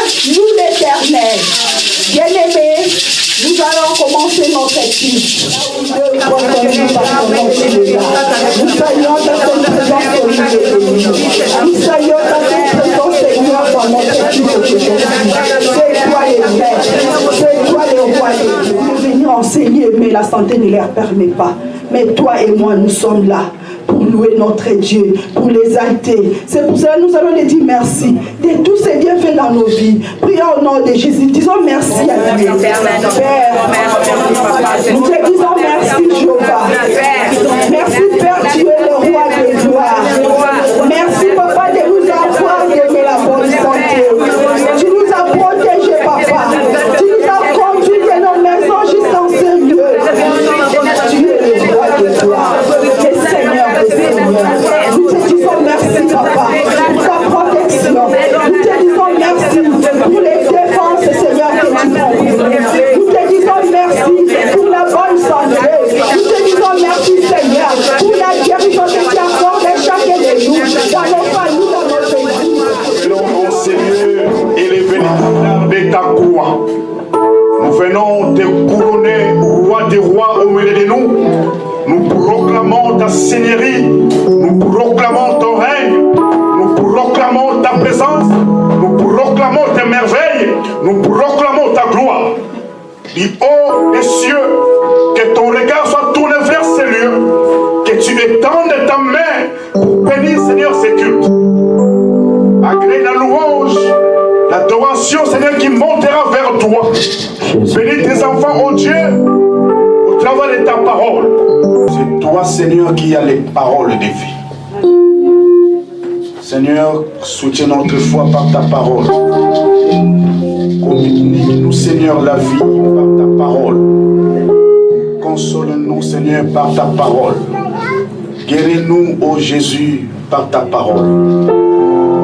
sur nous l'Éternel. Bien-aimés, nous allons commencer notre étude. Nous saluons ta présence au milieu de nous. Nous saluons ta présence, Seigneur, dans notre étude aujourd'hui. C'est toi les maîtres, c'est toi les rois. Nous venons enseigner, mais la santé ne leur permet pas. Mais toi et moi, nous sommes là pour louer notre Dieu, pour l'exalter. C'est pour cela que nous allons lui dire merci de tous ces bienfaits dans nos vies. Prions au nom de Jésus. Disons merci à Dieu. Père, nous te disons merci, Jéhovah. Merci, Père, tu es le roi des gloires. Merci, Papa, de nous avoir donné la bonne santé. Tu nous as protégés, Papa. Tu nous as conduits de nos maisons jusqu'en ce lieu. Tu es le roi des gloires. Et Seigneur, nous te disons merci, Papa, pour ta protection. Nous te disons merci pour les défenses, Seigneur, que tu prends. Nous te disons merci pour la bonne santé. Nous te disons merci, Seigneur, pour la guérison que tu accordes chaque de nous, dans nos familles, dans nos pays. Selon mon Seigneur, élevé de ta croix. Nous venons te couronner, roi des rois, au milieu de nous. Nous proclamons ta seigneurie, nous proclamons ton règne, nous proclamons ta présence, nous proclamons tes merveilles, nous proclamons ta gloire. Du haut des cieux, que ton regard soit tourné vers ces lieux, que tu étendes ta main pour bénir, Seigneur, ces cultes. Agrée la louange, l'adoration, Seigneur, qui montera vers toi. Bénis tes enfants, oh Dieu, au travers de ta parole. C'est toi, Seigneur, qui as les paroles de vie. Seigneur, soutiens notre foi par ta parole. Communique-nous, Seigneur, la vie par ta parole. Console-nous, Seigneur, par ta parole. Guéris-nous, ô Jésus, par ta parole.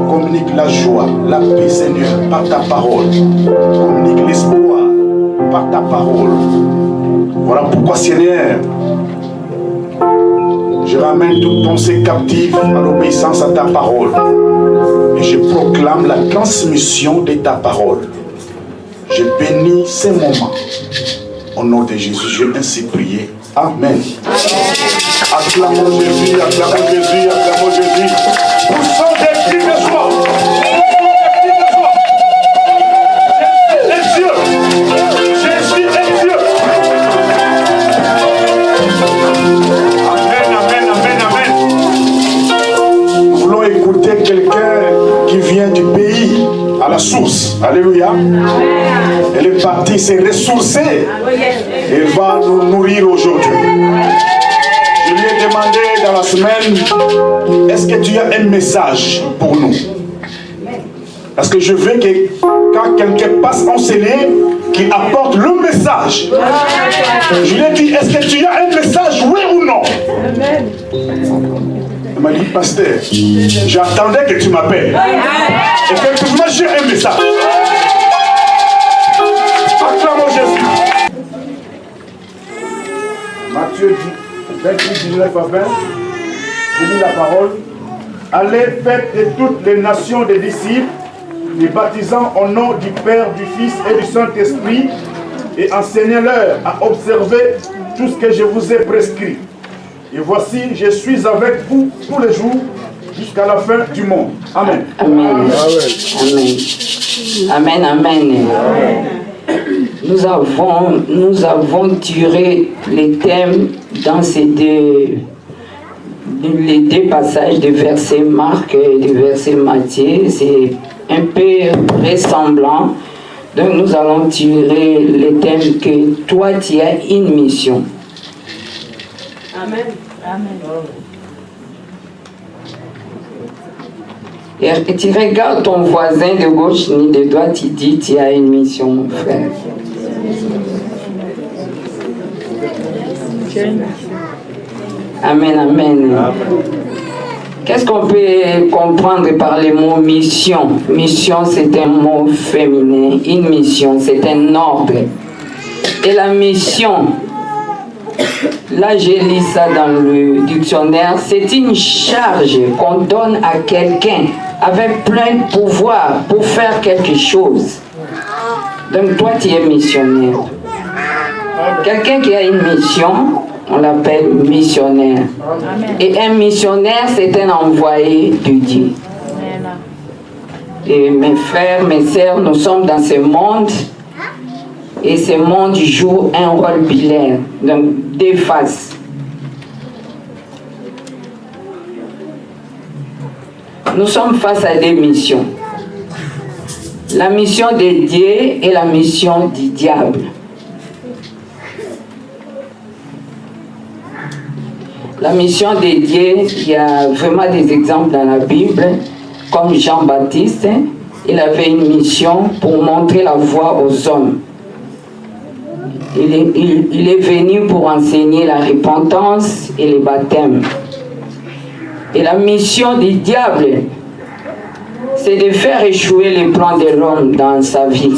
Communique la joie, la paix, Seigneur, par ta parole. Communique l'espoir par ta parole. Voilà pourquoi, Seigneur, je ramène toute pensée captive à l'obéissance à ta parole. Et je proclame la transmission de ta parole. Je bénis ces moments. Au nom de Jésus, j'ai ainsi prié. Amen. Acclamons Jésus, acclamons Jésus, acclamons Jésus. Poussons des cris de joie. Jésus est Dieu. Jésus est Dieu. Amen, amen, amen, amen. Nous voulons écouter quelqu'un qui vient du pays à la source. Alléluia. Elle est partie se ressourcer. Elle va nous nourrir aujourd'hui. Je lui ai demandé dans la semaine, est-ce que tu as un message pour nous? Parce que je veux que quand quelqu'un passe en scellé, qu'il apporte le message. Je lui ai dit, est-ce que tu as un message, oui ou non? Elle m'a dit, pasteur, j'attendais que tu m'appelles. Effectivement, j'ai un message. Acclamons Jésus. Matthieu 28, 19 à 20. Je lis la parole. Allez, faites de toutes les nations des disciples, les baptisant au nom du Père, du Fils et du Saint-Esprit, et enseignez-leur à observer tout ce que je vous ai prescrit. Et voici, je suis avec vous tous les jours jusqu'à la fin du monde. Amen. Amen. Amen. Amen. Amen. Nous avons tiré les thèmes dans les deux passages de verset Marc et de verset Matthieu. C'est un peu ressemblant. Donc nous allons tirer les thèmes que toi tu as une mission. Amen. Amen. Et tu regardes ton voisin de gauche ni de droite, tu dis tu as une mission, mon frère. Amen, amen. Qu'est-ce qu'on peut comprendre par le mot mission? Mission, c'est un mot féminin. Une mission, c'est un ordre. Et la mission, Là, j'ai lu ça dans le dictionnaire. C'est une charge qu'on donne à quelqu'un avec plein de pouvoir pour faire quelque chose. Donc, toi, tu es missionnaire. Quelqu'un qui a une mission, on l'appelle missionnaire. Et un missionnaire, c'est un envoyé de Dieu. Et mes frères, mes sœurs, nous sommes dans ce monde. Et ce monde joue un rôle bilaire, donc deux faces. Nous sommes face à des missions. La mission de Dieu et la mission du diable. La mission de Dieu, il y a vraiment des exemples dans la Bible, comme Jean-Baptiste, il avait une mission pour montrer la voie aux hommes. Il est venu pour enseigner la repentance et le baptême. Et la mission du diable, c'est de faire échouer les plans de l'homme dans sa vie.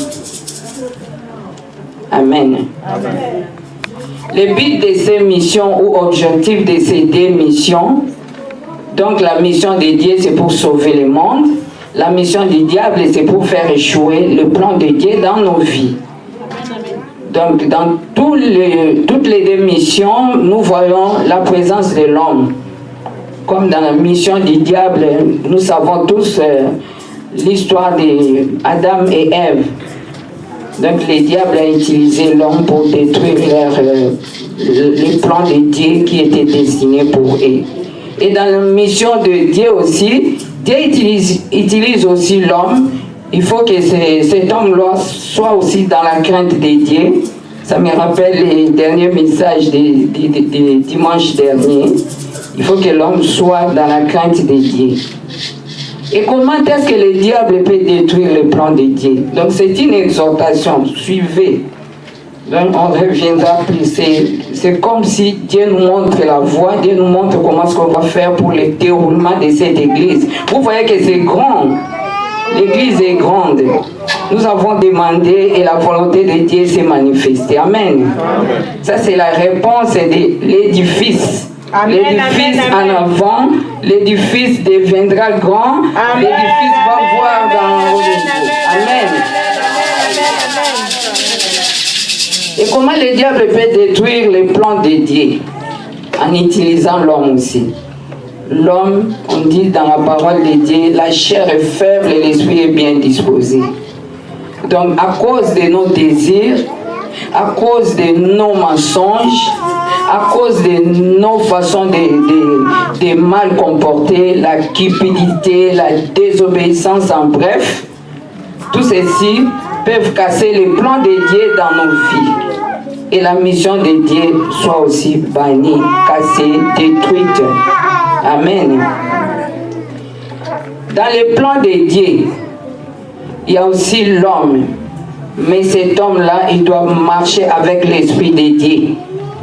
Amen. Amen. Le but de ces missions ou objectif de ces deux missions, donc la mission de Dieu, c'est pour sauver le monde. La mission du diable, c'est pour faire échouer le plan de Dieu dans nos vies. Donc, dans toutes les deux missions, nous voyons la présence de l'homme. Comme dans la mission du diable, nous savons tous l'histoire d'Adam et Ève. Donc, le diable a utilisé l'homme pour détruire le plan de Dieu qui était destiné pour eux. Et dans la mission de Dieu aussi, Dieu utilise aussi l'homme. Il faut que cet homme-là soit aussi dans la crainte de Dieu. Ça me rappelle les derniers messages de dimanche dernier. Il faut que l'homme soit dans la crainte de Dieu. Et comment est-ce que le diable peut détruire le plan de Dieu? Donc c'est une exhortation, suivez. Donc on reviendra plus. C'est comme si Dieu nous montre la voie, Dieu nous montre comment est-ce qu'on va faire pour le déroulement de cette église. Vous voyez que c'est grand. L'église est grande. Nous avons demandé et la volonté de Dieu s'est manifestée. Amen. Amen. Ça, c'est la réponse de l'édifice. L'édifice en avant, l'édifice deviendra grand, l'édifice va voir dans le niveau. Amen. Et comment le diable peut détruire les plans de Dieu? En utilisant l'homme aussi. L'homme, on dit dans la parole de Dieu, la chair est faible et l'esprit est bien disposé. Donc, à cause de nos désirs, à cause de nos mensonges, à cause de nos façons de mal comporter, la cupidité, la désobéissance, en bref, tout ceci peuvent casser les plans de Dieu dans nos vies. Et la mission de Dieu soit aussi bannie, cassée, détruite. Amen. Dans les plans de Dieu, il y a aussi l'homme. Mais cet homme-là, il doit marcher avec l'Esprit de Dieu.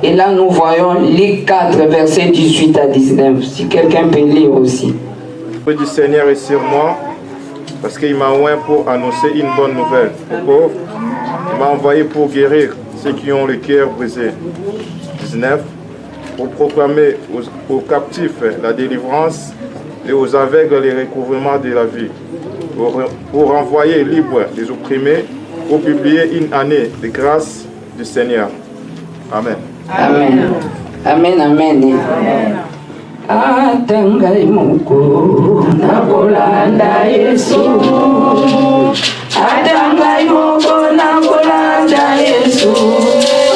Et là, nous voyons Luc 4, versets 18 à 19. Si quelqu'un peut lire aussi. L'Esprit du Seigneur est sur moi, parce qu'il m'a envoyé pour annoncer une bonne nouvelle aux pauvres. Il m'a envoyé pour guérir ceux qui ont le cœur brisé. 19. Pour proclamer aux captifs la délivrance et aux aveugles le recouvrement de la vie. Pour renvoyer libres les opprimés, pour publier une année de grâce du Seigneur. Amen. Amen. Amen, amen. Atangai moko nakolanda Yesu. Atangai moko nakolanda Yesu.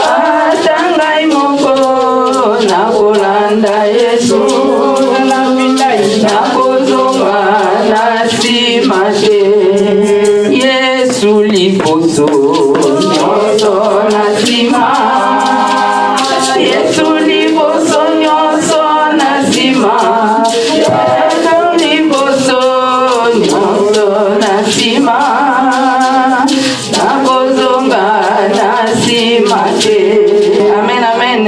Atangai moko nakolanda Yesu. Nakozonga nasima te Yesu liposo nyonso nasima. Yesu liposo nyonso nasima. Yesu liposo nyonso nasima. Nakozonga nasima te. Amen, amen.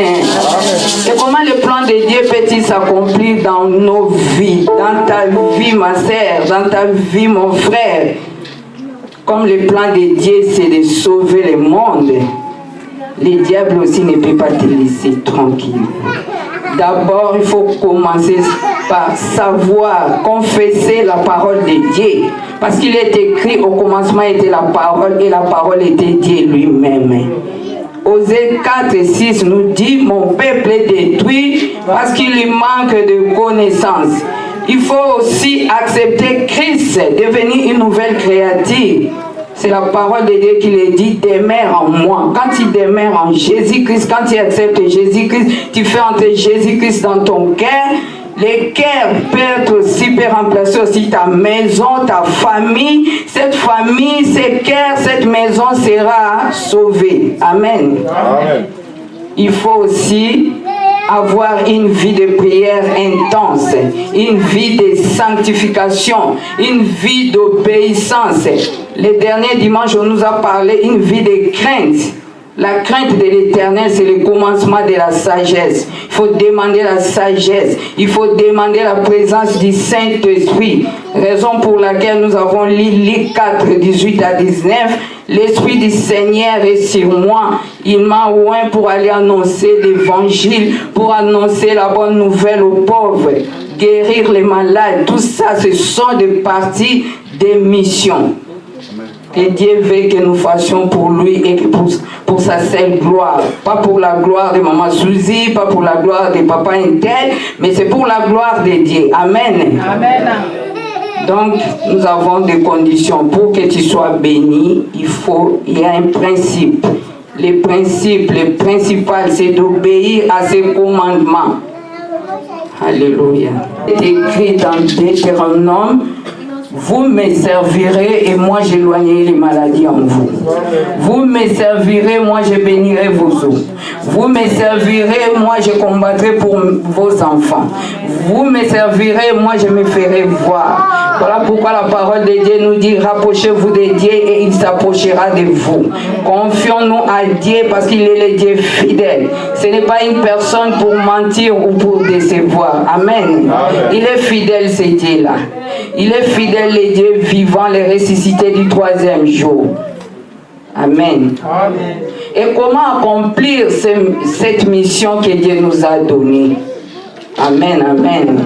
Et comment le plan de Dieu peut-il s'accomplir dans nos vies, dans ta vie, ma sœur, dans ta vie, mon frère? Comme le plan de Dieu, c'est de sauver le monde. le diable aussi ne peut pas te laisser tranquille. D'abord, il faut commencer par savoir, confesser la parole de Dieu. Parce qu'il est écrit, au commencement était la parole et la parole était Dieu lui-même. Osée 4 et 6 nous dit, mon peuple est détruit parce qu'il lui manque de connaissances. Il faut aussi accepter Christ, devenir une nouvelle créature. C'est la parole de Dieu qui le dit, demeure en moi. Quand tu demeures en Jésus-Christ, quand tu acceptes Jésus-Christ, tu fais entrer Jésus-Christ dans ton cœur. Le cœur peut être aussi, peut remplacer aussi ta maison, ta famille. Cette famille, ce cœur, cette maison sera sauvée. Amen. Amen. Il faut aussi avoir une vie de prière intense, une vie de sanctification, une vie d'obéissance. Le dernier dimanche, on nous a parlé d'une vie de crainte. La crainte de l'Éternel, c'est le commencement de la sagesse. Il faut demander la sagesse. Il faut demander la présence du Saint-Esprit. Raison pour laquelle nous avons lu Luc 4, 18 à 19. L'Esprit du Seigneur est sur moi. Il m'a oint pour aller annoncer l'Évangile, pour annoncer la bonne nouvelle aux pauvres, guérir les malades. Tout ça, ce sont des parties des missions que Dieu veut que nous fassions pour lui et pour sa seule gloire. Pas pour la gloire de Maman Suzy, pas pour la gloire de Papa Intel, mais c'est pour la gloire de Dieu. Amen. Amen. Donc, nous avons des conditions. Pour que tu sois béni, il y a un principe. Le principal, c'est d'obéir à ses commandements. Alléluia. C'est écrit dans Deutéronome, vous me servirez et moi j'éloignerai les maladies en vous. Vous me servirez, moi je bénirai vos eaux. Vous me servirez, moi je combattrai pour vos enfants. Vous me servirez, moi je me ferai voir. Voilà pourquoi la parole de Dieu nous dit, rapprochez-vous de Dieu et il s'approchera de vous. Confions-nous à Dieu parce qu'il est le Dieu fidèle. Ce n'est pas une personne pour mentir ou pour décevoir. Amen. Il est fidèle, ce Dieu-là. Il est fidèle, le Dieu vivant, le ressuscité du troisième jour. Amen. Amen. Et comment accomplir cette mission que Dieu nous a donnée? Amen, amen.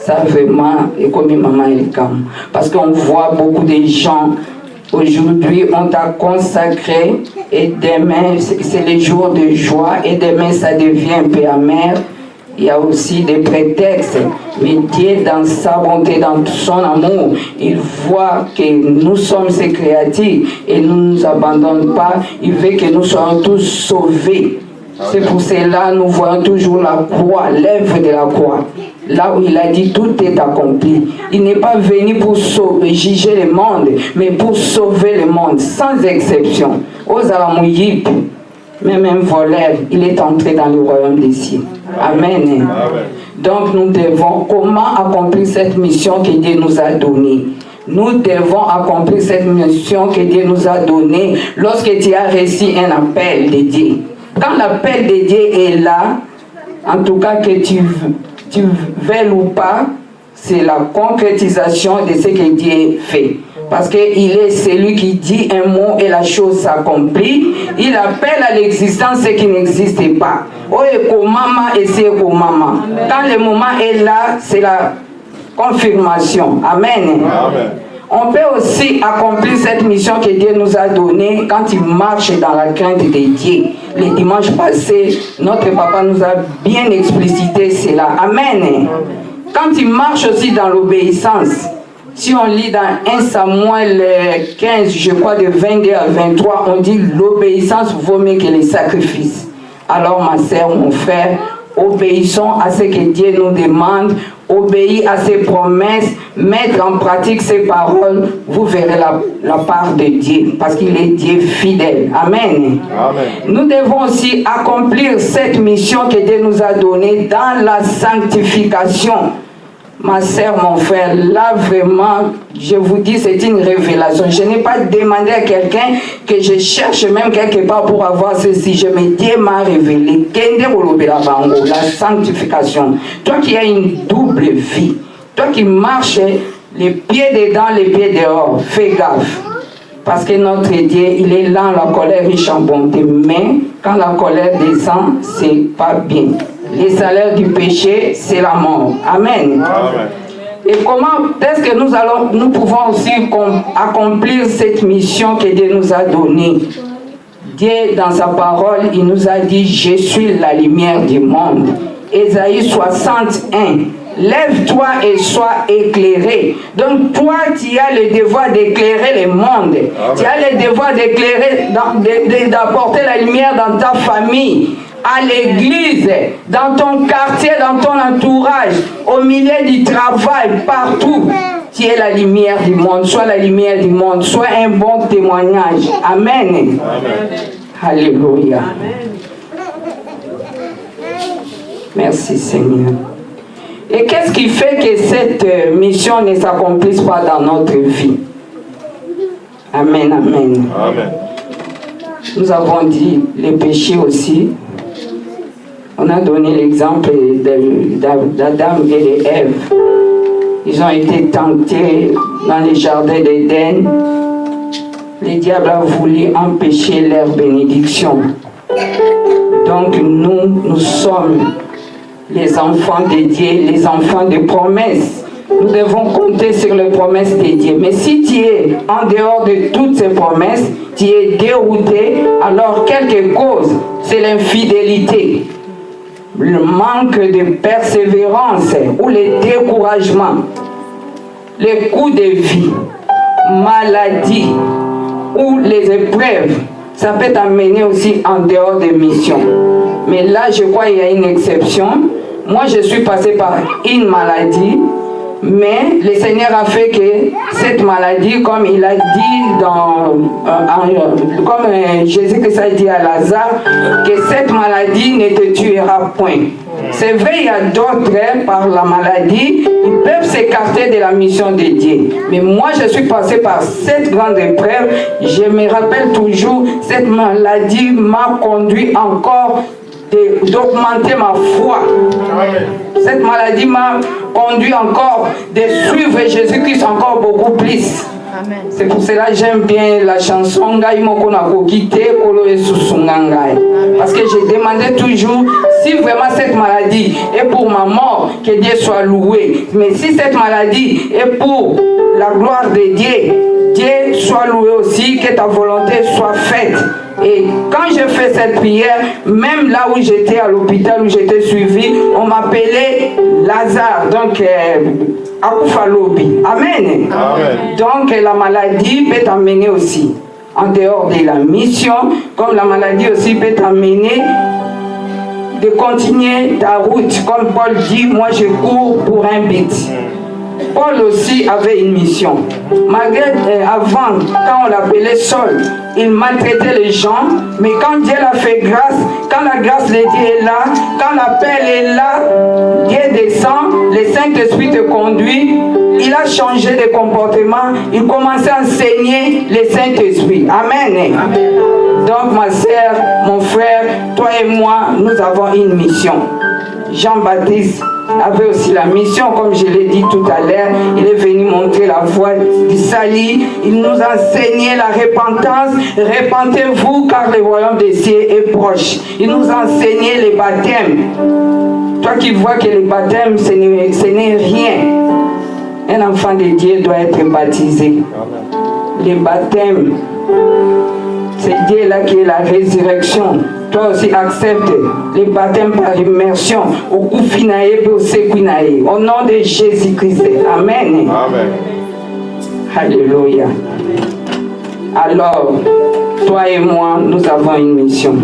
Ça vraiment, et comme maman Elikam. Parce qu'on voit beaucoup de gens, aujourd'hui, on t'a consacré, et demain, c'est le jour de joie, et demain, ça devient un peu amer. Il y a aussi des prétextes, mais Dieu, dans sa bonté, dans son amour, il voit que nous sommes ses créatures et nous ne nous abandonnons pas. Il veut que nous soyons tous sauvés. C'est pour cela que nous voyons toujours la croix, l'œuvre de la croix. Là où il a dit tout est accompli. Il n'est pas venu pour juger le monde, mais pour sauver le monde, sans exception. Aux Alamouïb, même un voleur, il est entré dans le royaume des cieux. Amen. Amen. Donc nous devons, comment accomplir cette mission que Dieu nous a donnée? Nous devons accomplir cette mission que Dieu nous a donnée lorsque tu as reçu un appel de Dieu. Quand l'appel de Dieu est là, en tout cas que tu veuilles ou pas, c'est la concrétisation de ce que Dieu fait. Parce qu'il est celui qui dit un mot et la chose s'accomplit. Il appelle à l'existence ce qui n'existe pas. Quand le moment est là, c'est la confirmation. Amen. Amen. On peut aussi accomplir cette mission que Dieu nous a donnée quand il marche dans la crainte de Dieu. Le dimanche passé, notre papa nous a bien explicité cela. Amen. Quand il marche aussi dans l'obéissance, si on lit dans 1 Samuel 15, je crois de 22 à 23, on dit l'obéissance vaut mieux que les sacrifices. Alors ma sœur, mon frère, obéissons à ce que Dieu nous demande, obéir à ses promesses, mettre en pratique ses paroles, vous verrez la part de Dieu, parce qu'il est Dieu fidèle. Amen. Amen. Nous devons aussi accomplir cette mission que Dieu nous a donnée dans la sanctification. Ma sœur, mon frère, là vraiment, je vous dis, c'est une révélation. Je n'ai pas demandé à quelqu'un que je cherche même quelque part pour avoir ceci. Je me dis, Dieu m'a révélé. La sanctification. Toi qui as une double vie, toi qui marches les pieds dedans, les pieds dehors, fais gaffe. Parce que notre Dieu, il est lent, la colère, riche en bonté. Mais quand la colère descend, c'est pas bien. Les salaires du péché, c'est la mort. Amen. Amen. Et comment est-ce que nous pouvons aussi accomplir cette mission que Dieu nous a donnée? Dieu, dans sa parole, il nous a dit, je suis la lumière du monde. Ésaïe 61. Lève-toi et sois éclairé. Donc toi, tu as le devoir d'éclairer le monde. Tu as le devoir d'éclairer, d'apporter la lumière dans ta famille, à l'église, dans ton quartier, dans ton entourage, au milieu du travail, partout. Tu es la lumière du monde. Sois la lumière du monde. Sois un bon témoignage. Amen. Amen. Alléluia. Amen. Merci Seigneur. Et qu'est-ce qui fait que cette mission ne s'accomplisse pas dans notre vie? Amen, amen. Amen. Nous avons dit les péchés aussi. On a donné l'exemple d'Adam et d'Ève. Ils ont été tentés dans les jardins d'Éden. Le diable a voulu empêcher leur bénédiction. Donc nous sommes les enfants de Dieu, les enfants de promesses. Nous devons compter sur les promesses de Dieu. Mais si tu es en dehors de toutes ces promesses, tu es dérouté, alors quelque cause, c'est l'infidélité, le manque de persévérance ou le découragement, les coups de vie, maladie ou les épreuves. Ça peut t'amener aussi en dehors des missions. Mais là, je crois qu'il y a une exception. Moi, je suis passé par une maladie, mais le Seigneur a fait que cette maladie, comme il a dit comme Jésus-Christ a dit à Lazare, que cette maladie ne te tuera point. C'est vrai, il y a d'autres, par la maladie, ils peuvent s'écarter de la mission de Dieu. Mais moi, je suis passé par cette grande épreuve. Je me rappelle toujours, cette maladie m'a conduit encore d'augmenter ma foi. Cette maladie m'a conduit encore de suivre Jésus-Christ encore beaucoup plus. C'est pour cela que j'aime bien la chanson parce que je demandais toujours si vraiment cette maladie est pour ma mort, que Dieu soit loué. Mais si cette maladie est pour la gloire de Dieu, Dieu soit loué aussi, que ta volonté soit faite. Et quand je fais cette prière, même là où j'étais à l'hôpital, où j'étais suivi, on m'appelait Lazare, donc Akufalobi. Amen. Amen. Donc la maladie peut t'amener aussi en dehors de la mission, comme la maladie aussi peut t'amener de continuer ta route. Comme Paul dit, moi je cours pour un but. Paul aussi avait une mission. Malgré avant, quand on l'appelait Saul, il maltraitait les gens, mais quand Dieu l'a fait grâce, quand la grâce de Dieu est là, quand l'appel est là, Dieu descend, le Saint-Esprit te conduit, il a changé de comportement, il commençait à enseigner le Saint-Esprit. Amen. Amen. Donc ma sœur, mon frère, toi et moi, nous avons une mission. Jean-Baptiste avait aussi la mission, comme je l'ai dit tout à l'heure. Il est venu montrer la voie du salut. Il nous a enseigné la repentance. Repentez-vous car le royaume des cieux est proche. Il nous a enseigné les baptêmes. Toi qui vois que le baptême, ce n'est rien. Un enfant de Dieu doit être baptisé. Les baptêmes, c'est Dieu là qui est la résurrection. Toi aussi accepte les baptêmes par immersion au Koufinae et au Sekwinae. Au nom de Jésus-Christ. Amen. Amen. Alléluia. Alors, toi et moi, nous avons une mission.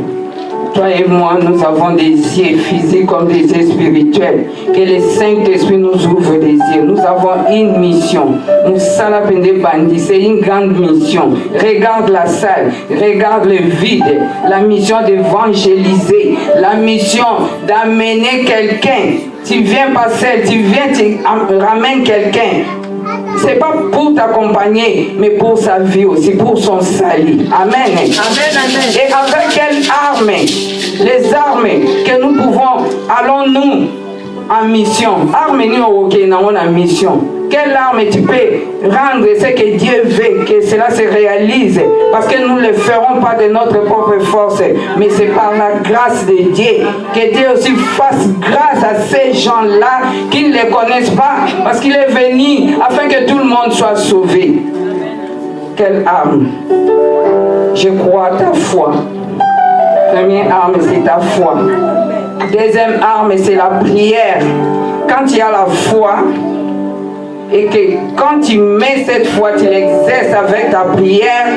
Toi et moi, nous avons des yeux physiques comme des yeux spirituels. Que le Saint-Esprit nous ouvre des yeux. Nous avons une mission. C'est une grande mission. Regarde la salle. Regarde le vide. La mission d'évangéliser. La mission d'amener quelqu'un. Tu viens pas seul. Tu viens, tu ramènes quelqu'un. C'est pas pour t'accompagner, mais pour sa vie aussi, pour son salut. Amen. Amen, amen. Et avec quelles armes? Les armes que nous pouvons, allons-nous en mission. Arme nous en mission. Quelle arme tu peux rendre ce que Dieu veut, que cela se réalise? Parce que nous ne le ferons pas de notre propre force, mais c'est par la grâce de Dieu. Que Dieu aussi fasse grâce à ces gens-là qui ne le connaissent pas, parce qu'il est venu afin que tout le monde soit sauvé. Quelle arme? Je crois à ta foi. Première arme, c'est ta foi. Deuxième arme, c'est la prière. Quand il y a la foi, et que quand tu mets cette foi, tu l'exerces avec ta prière,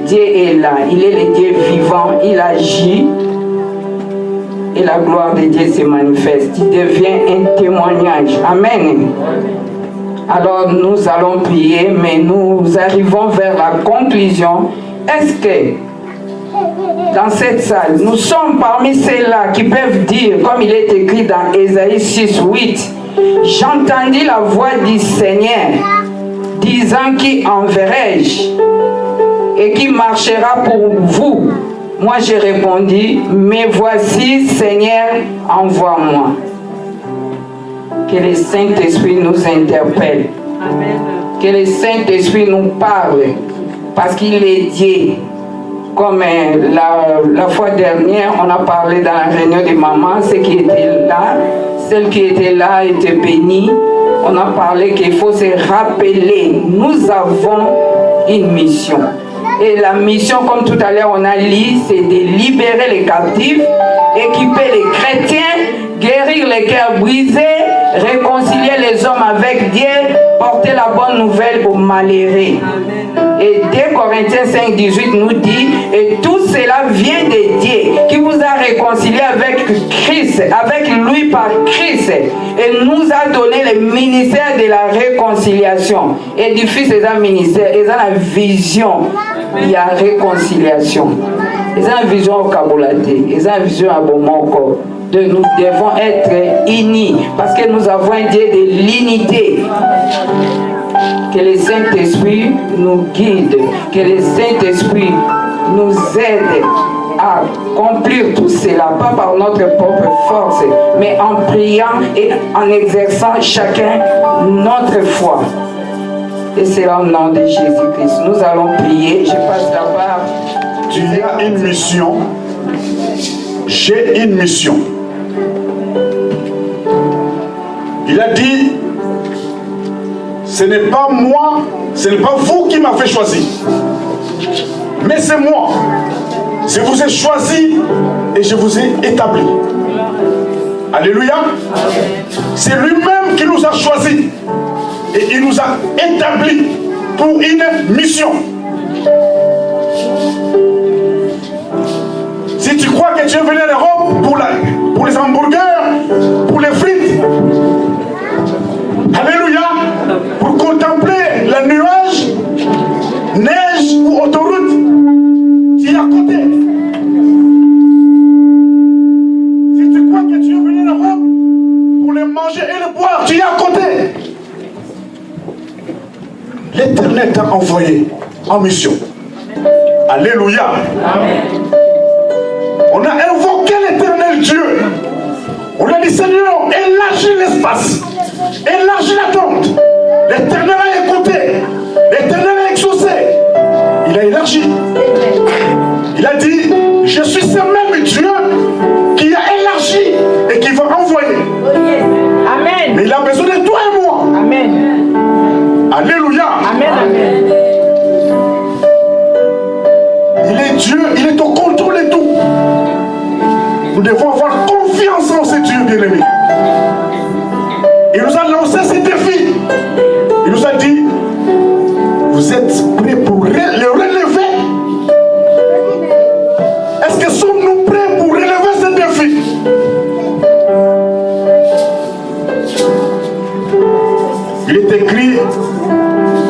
Dieu est là. Il est le Dieu vivant, il agit et la gloire de Dieu se manifeste. Il devient un témoignage. Amen. Alors nous allons prier, mais nous arrivons vers la conclusion. Est-ce que dans cette salle, nous sommes parmi ceux-là qui peuvent dire, comme il est écrit dans Ésaïe 6, 8, j'entendis la voix du Seigneur, disant qui enverrai-je et qui marchera pour vous? Moi j'ai répondu, mais voici Seigneur, envoie-moi. Que le Saint-Esprit nous interpelle. Amen. Que le Saint-Esprit nous parle, parce qu'il est Dieu. Comme la fois dernière, on a parlé dans la réunion des mamans, ceux qui étaient là, celles qui étaient là étaient bénies. On a parlé qu'il faut se rappeler, nous avons une mission. Et la mission, comme tout à l'heure on a lu, c'est de libérer les captifs, équiper les chrétiens, guérir les cœurs brisés, réconcilier les hommes avec Dieu, porter la bonne nouvelle aux malheureux. Et 2 Corinthiens 5, 18 nous dit, et tout cela vient de Dieu, qui vous a réconcilié avec Christ, avec lui par Christ, et nous a donné le ministère de la réconciliation. Et du Fils, c'est un ministère, et c'est la vision, il y a réconciliation. C'est une vision au Kabulate, c'est une vision à Bomoko. Nous devons être unis, parce que nous avons un Dieu de l'unité. Que le Saint-Esprit nous guide, que le Saint-Esprit nous aide à accomplir tout cela, pas par notre propre force, mais en priant et en exerçant chacun notre foi. Et c'est au nom de Jésus-Christ. Nous allons prier. Je passe la part. Tu as une mission. J'ai une mission. Il a dit, ce n'est pas moi, ce n'est pas vous qui m'avez choisi, mais c'est moi. Je vous ai choisi et je vous ai établi. Alléluia. C'est lui-même qui nous a choisis et il nous a établis pour une mission. Si tu crois que tu es venu en Europe pour les hamburgers, pour les frites, alléluia, pour contempler les nuages, neige ou autoroute, tu es à côté. Si tu crois que tu es venu en Europe pour les manger et les boire, tu es à côté. L'Éternel t'a envoyé en mission. Alléluia. Amen. On a invoqué l'Éternel Dieu. On a dit, Seigneur, élargis l'espace, élargis la tente. L'Éternel a écouté, l'Éternel a exaucé. Il a élargi. Il a dit, je suis ce même Dieu qui a élargi et qui va envoyer. Amen. Mais il a besoin de toi et moi. Amen. Alléluia. Amen. Amen. Il est Dieu, il est au contrôle de tout. Nous devons avoir confiance en ce Dieu bien-aimé. Il nous a lancé ce défi. Il nous a dit, vous êtes prêts pour le relever? Est-ce que sommes-nous prêts pour relever ce défi? Il est écrit,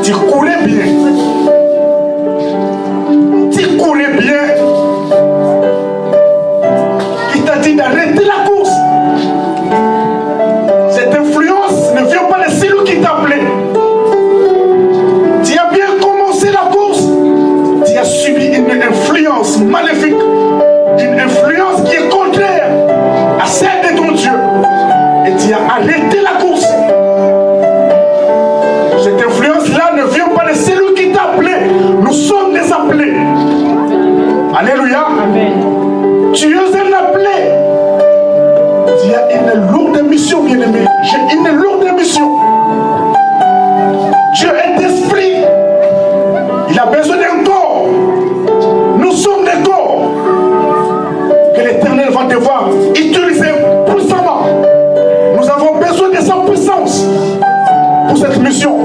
tu courais bien. Tu courais bien. Il t'a dit d'arrêter la course. Cette influence ne vient pas de celui qui t'a appelé. Tu as bien commencé la course. Tu as subi une influence maléfique. Une influence qui est contraire à celle de ton une lourde mission. Dieu est esprit. Il a besoin d'un corps. Nous sommes des corps que l'Éternel va devoir utiliser puissamment. Nous avons besoin de sa puissance pour cette mission.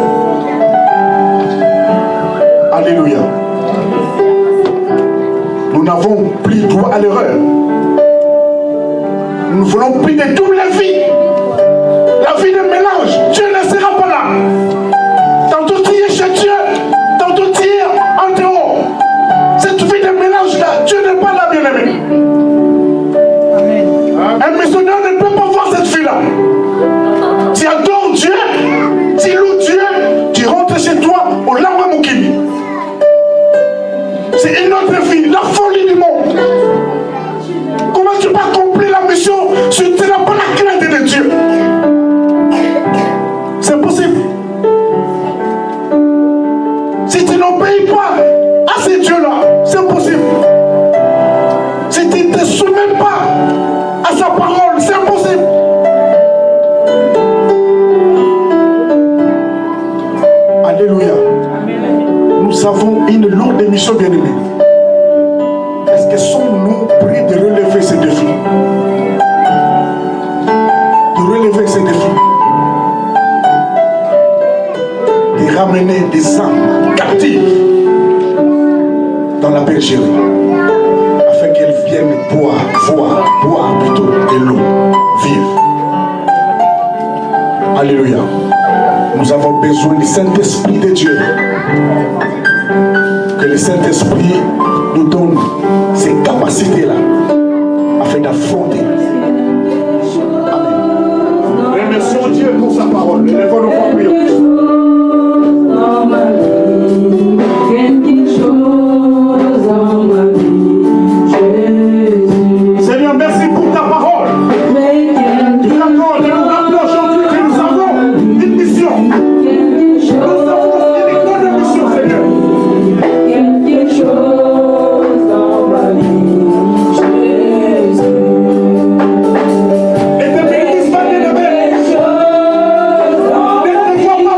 Alléluia. Nous n'avons plus droit à l'erreur. Nous ne voulons plus de double vie. La vie de mélange. Dieu ne sera pas là. Tantôt tu es chez Dieu, tantôt tu es en dehors. Cette vie de mélange là, Dieu n'est pas là, bien-aimé. Un missionnaire ne peut pas voir cette vie là. Tu adores Dieu, tu loues Dieu, tu rentres chez toi au Lawa Mukini. C'est une autre vie, la folie du monde. Comment tu peux accomplir la mission si tu n'as pas la crainte de Dieu? C'est possible. Si tu n'obéis pas à ces dieux-là, c'est possible. Si tu ne te soumets pas à sa parole, c'est impossible. Alléluia. Nous avons une lourde mission, bien-aimée. Est-ce que sommes-nous prêts de relever ces défis? De relever ces défis. De ramener des âmes captives dans la bergerie, afin qu'elles viennent boire plutôt de l'eau vive. Alléluia. Nous avons besoin du Saint-Esprit de Dieu. Que le Saint-Esprit nous donne ces capacités-là afin d'affronter. Amen. Remercions Dieu pour sa parole. Élevons nos voix, prions. Seigneur, merci pour ta parole. Tu t'accordes de nous rappeler aujourd'hui que nous avons une mission. Nous avons aussi une grande mission, Seigneur. Et te bénisse, ma bien-aimée. Ne te vois pas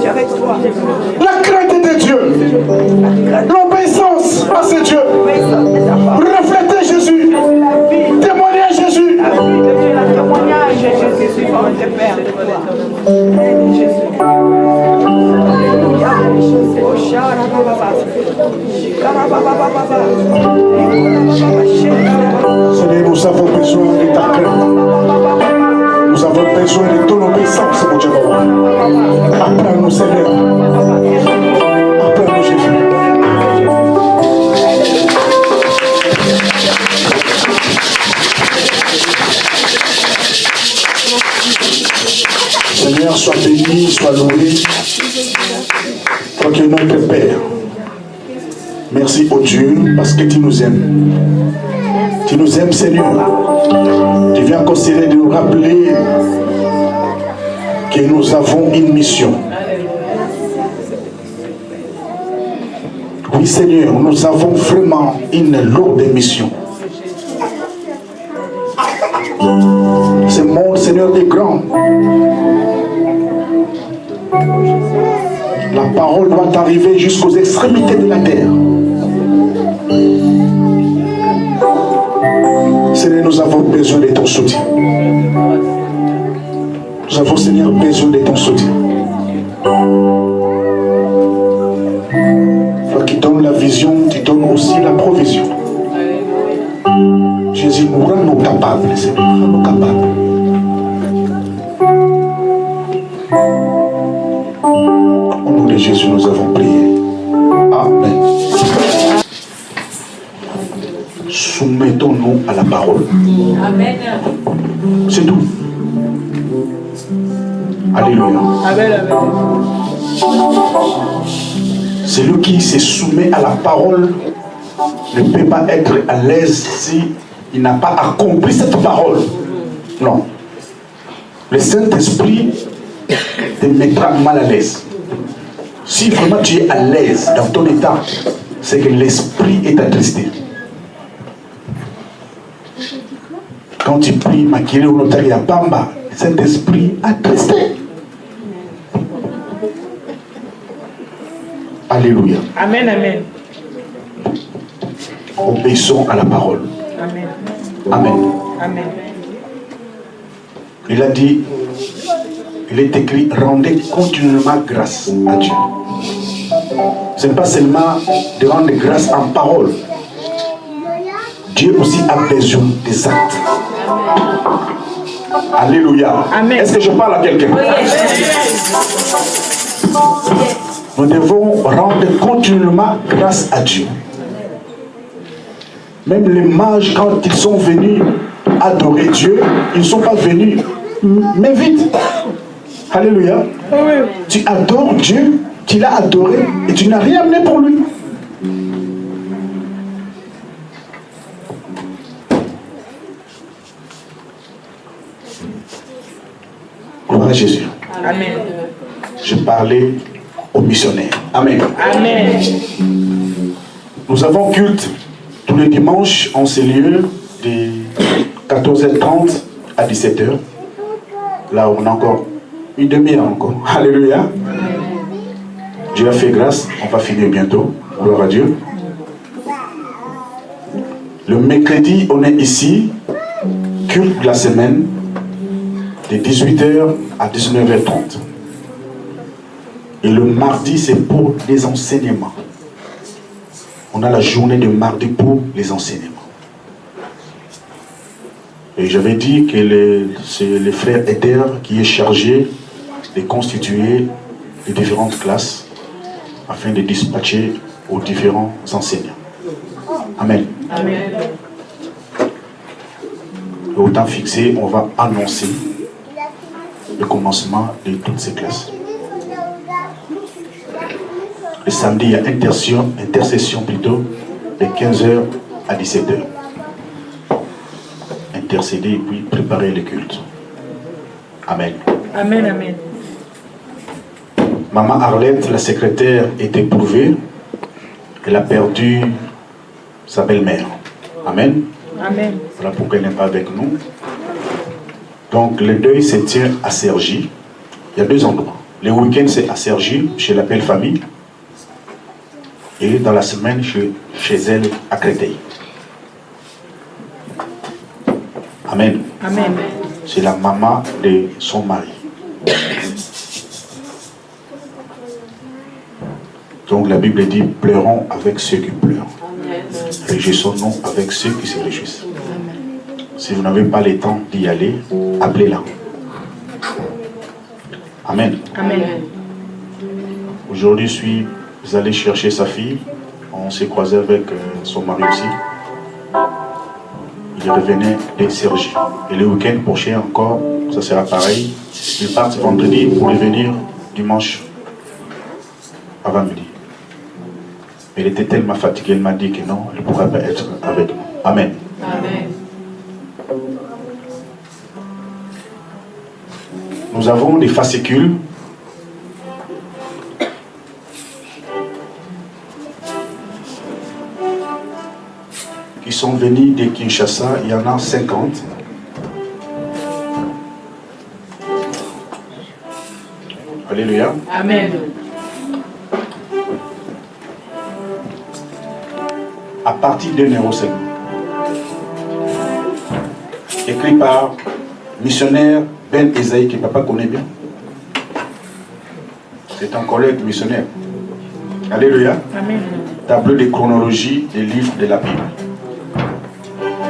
La crainte de Dieu. L'obéissance à ce Dieu. Refléter Jésus. Témoigner à Jésus. Seigneur, nous avons besoin de ta crainte. Nous avons besoin de ton obéissance, mon Dieu. Apprends-nous, Seigneur. Apprends-nous, Jésus. Seigneur, sois béni, sois loué. Toi qui es notre Père. Merci, oh Dieu, parce que tu nous aimes. Tu nous aimes, Seigneur. Tu viens considérer de nous rappeler que nous avons une mission. Oui, Seigneur, nous avons vraiment une lourde mission. Ce monde, Seigneur, est grand. La parole doit arriver jusqu'aux extrémités de la terre. Seigneur, nous avons besoin de ton soutien. Nous avons, Seigneur, besoin de ton soutien. Toi qui donnes la vision, tu donnes aussi la provision. Jésus, nous rends-nous capables, Seigneur, rends-nous capables. Au nom de Jésus, nous avons prié. Amen. Soumettons-nous à la parole. Amen. C'est tout. Alléluia. Amen. Celui qui se soumet à la parole ne peut pas être à l'aise si il n'a pas accompli cette parole. Non. Le Saint-Esprit te mettra mal à l'aise. Si vraiment tu es à l'aise dans ton état, c'est que l'Esprit est attristé. Quand tu pries, Makiri ou Notari à Bamba, le Saint-Esprit attristé. Alléluia. Amen. Amen. Obéissons à la parole. Amen. Amen. Amen. Il a dit, il est écrit, rendez continuellement grâce à Dieu. Ce n'est pas seulement de rendre grâce en parole. Dieu aussi a besoin des actes. Alléluia. Amen. Est-ce que je parle à quelqu'un? Nous devons rendre continuellement grâce à Dieu. Même les mages, quand ils sont venus adorer Dieu, ils ne sont pas venus, mais vite. Alléluia. Tu adores Dieu, tu l'as adoré et tu n'as rien amené pour lui. Gloire à Jésus. Amen. Je parlais aux missionnaires. Amen. Amen. Nous avons culte tous les dimanches en ces lieux de 14h30 à 17h. Là, on a encore une demi-heure encore. Alléluia. Dieu a fait grâce. On va finir bientôt. Gloire à Dieu. Le mercredi, on est ici. Culte de la semaine de 18h à 19h30. Et le mardi, c'est pour les enseignements. On a la journée de mardi pour les enseignements. Et j'avais dit que c'est le frère Eder qui est chargé de constituer les différentes classes afin de dispatcher aux différents enseignants. Amen. Amen. Au temps fixé, on va annoncer le commencement de toutes ces classes. Le samedi, il y a intercession plutôt, de 15h à 17h. Intercéder et puis préparer le culte. Amen. Amen. Amen. Maman Arlette, la secrétaire, est éprouvée. Elle a perdu sa belle-mère. Amen. Amen. Voilà pourquoi elle n'est pas avec nous. Donc le deuil se tient à Cergy. Il y a deux endroits. Le week-end, c'est à Cergy, chez la Belle Famille. Et dans la semaine, chez elle, à Créteil. Amen. Amen. C'est la maman de son mari. Donc la Bible dit, pleurons avec ceux qui pleurent. Réjouissons-nous avec ceux qui se réjouissent. Si vous n'avez pas le temps d'y aller, appelez-la. Amen. Amen. Aujourd'hui, je suis allé chercher sa fille. On s'est croisé avec son mari aussi. Il revenait de Cergy. Et le week-end prochain encore, ça sera pareil. Ils partent vendredi pour revenir dimanche avant midi. Elle était tellement fatiguée, elle m'a dit que non, elle ne pourrait pas être avec nous. Amen. Amen. Nous avons des fascicules qui sont venus de Kinshasa. Il y en a 50. Alléluia. Amen. À partir d'un euro seulement. Écrit par missionnaire Ben Esaïe, que papa connaît bien. C'est un collègue missionnaire. Alléluia. Amen. Tableau de chronologie des livres de la Bible.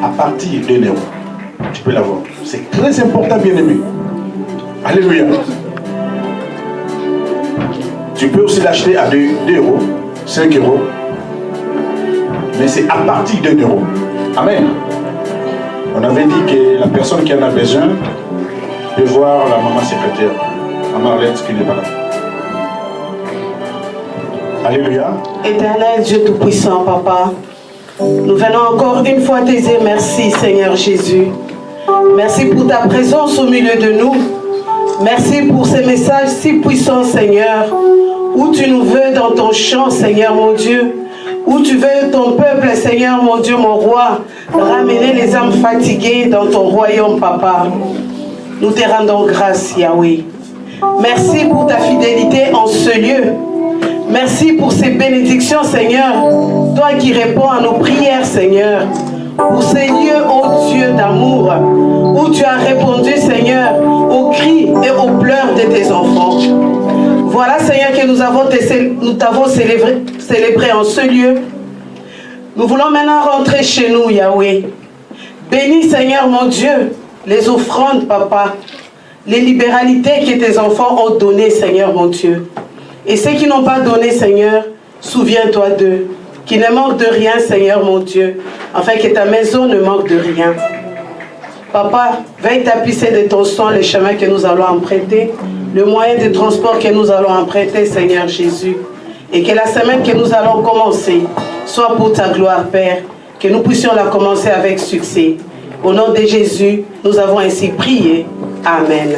À partir d'un euro. Tu peux l'avoir. C'est très important, bien aimé. Alléluia. Tu peux aussi l'acheter à 2 euros, 5 euros. Mais c'est à partir d'un euro. Amen. On avait dit que la personne qui en a besoin peut voir la maman secrétaire, maman Arlette, qui n'est pas là. Alléluia. Éternel Dieu Tout-Puissant, Papa, nous venons encore une fois te dire merci, Seigneur Jésus. Merci pour ta présence au milieu de nous. Merci pour ces messages si puissants, Seigneur, où tu nous veux dans ton champ, Seigneur mon Dieu, où tu veux ton peuple, Seigneur mon Dieu, mon roi, ramener les âmes fatiguées dans ton royaume, Papa. Nous te rendons grâce, Yahweh. Merci pour ta fidélité en ce lieu. Merci pour ces bénédictions, Seigneur. Toi qui réponds à nos prières, Seigneur. Pour ces lieux, ô Dieu d'amour, où tu as répondu, Seigneur, aux cris et aux pleurs de tes enfants. Voilà, Seigneur, que nous t'avons célébré en ce lieu. Nous voulons maintenant rentrer chez nous, Yahweh. Bénis, Seigneur, mon Dieu, les offrandes, Papa, les libéralités que tes enfants ont données, Seigneur, mon Dieu. Et ceux qui n'ont pas donné, Seigneur, souviens-toi d'eux, qui ne manquent de rien, Seigneur, mon Dieu, afin que ta maison ne manque de rien. Papa, veille tapisser de ton sang les chemins que nous allons emprunter, le moyen de transport que nous allons emprunter, Seigneur Jésus. Et que la semaine que nous allons commencer soit pour ta gloire, Père, que nous puissions la commencer avec succès. Au nom de Jésus, nous avons ainsi prié. Amen.